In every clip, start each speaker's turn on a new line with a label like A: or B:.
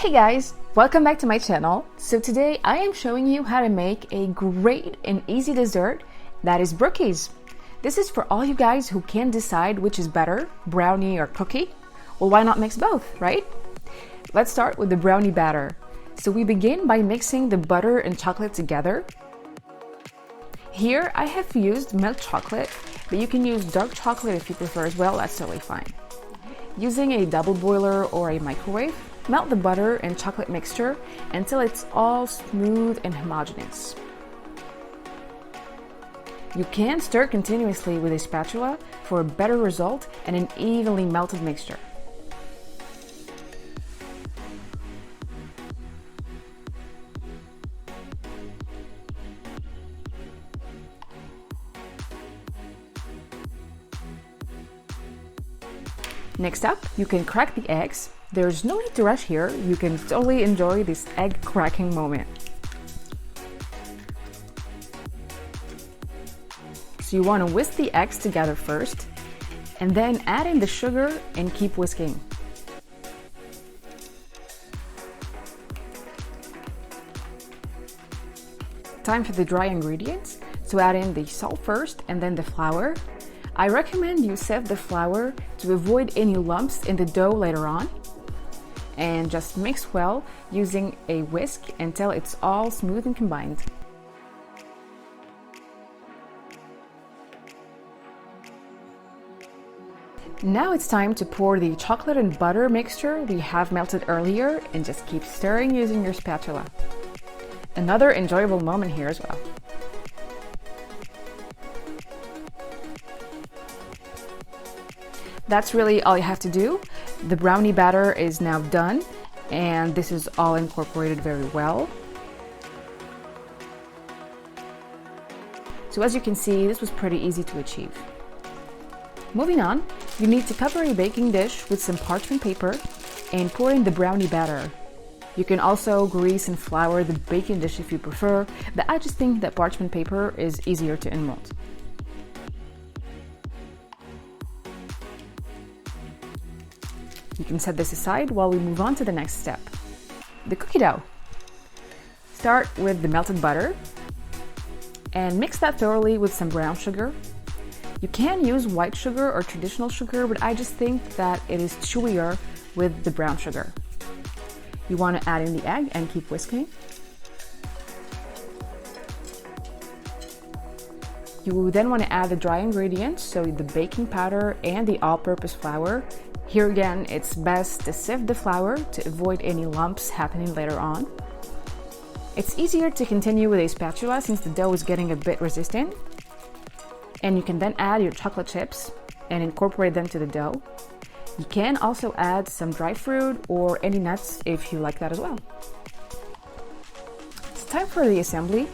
A: Hey guys, welcome back to my channel. So today I am showing you how to make a great and easy dessert that is brookies. This is for all you guys who can't decide which is better, brownie or cookie. Well, why not mix both, right? Let's start with the brownie batter. So we begin by mixing the butter and chocolate together. Here I have used milk chocolate, but you can use dark chocolate if you prefer as well, that's totally fine. Using a double boiler or a microwave, melt the butter and chocolate mixture until it's all smooth and homogeneous. You can stir continuously with a spatula for a better result and an evenly melted mixture. Next up, you can crack the eggs. There's no need to rush here, you can totally enjoy this egg cracking moment. So you want to whisk the eggs together first, and then add in the sugar and keep whisking. Time for the dry ingredients, so add in the salt first and then the flour. I recommend you sieve the flour to avoid any lumps in the dough later on. And just mix well using a whisk until it's all smooth and combined. Now it's time to pour the chocolate and butter mixture we have melted earlier and just keep stirring using your spatula. Another enjoyable moment here as well. That's really all you have to do. The brownie batter is now done, and this is all incorporated very well. So as you can see, this was pretty easy to achieve. Moving on, you need to cover a baking dish with some parchment paper and pour in the brownie batter. You can also grease and flour the baking dish if you prefer, but I just think that parchment paper is easier to mold. You can set this aside while we move on to the next step. The cookie dough. Start with the melted butter and mix that thoroughly with some brown sugar. You can use white sugar or traditional sugar, but I just think that it is chewier with the brown sugar. You want to add in the egg and keep whisking. You will then want to add the dry ingredients, so the baking powder and the all-purpose flour. Here again, it's best to sieve the flour to avoid any lumps happening later on. It's easier to continue with a spatula since the dough is getting a bit resistant. And you can then add your chocolate chips and incorporate them to the dough. You can also add some dry fruit or any nuts if you like that as well. It's time for the assembly.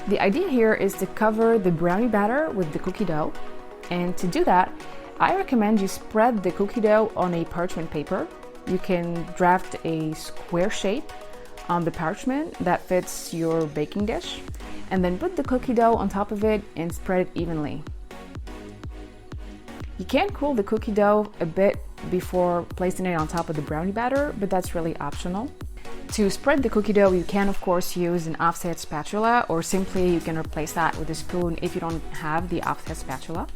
A: The idea here is to cover the brownie batter with the cookie dough, and to do that, I recommend you spread the cookie dough on a parchment paper. You can draft a square shape on the parchment that fits your baking dish, and then put the cookie dough on top of it and spread it evenly. You can cool the cookie dough a bit before placing it on top of the brownie batter, but that's really optional. To spread the cookie dough, you can of course use an offset spatula, or simply you can replace that with a spoon if you don't have the offset spatula.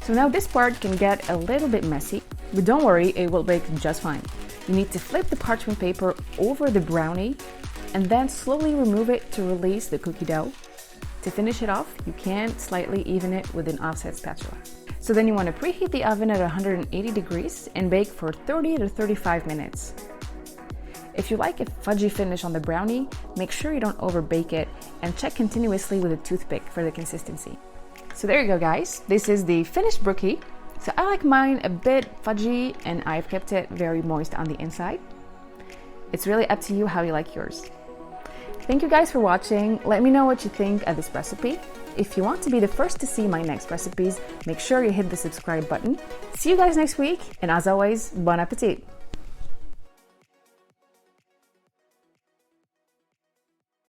A: So now this part can get a little bit messy, but don't worry, it will bake just fine. You need to flip the parchment paper over the brownie and then slowly remove it to release the cookie dough. To finish it off, you can slightly even it with an offset spatula. So then you want to preheat the oven at 180 degrees and bake for 30 to 35 minutes. If you like a fudgy finish on the brownie, make sure you don't overbake it and check continuously with a toothpick for the consistency. So there you go guys, this is the finished brookie. So I like mine a bit fudgy and I've kept it very moist on the inside. It's really up to you how you like yours. Thank you guys for watching. Let me know what you think of this recipe. If you want to be the first to see my next recipes, make sure you hit the subscribe button. See you guys next week, and as always, bon appetit!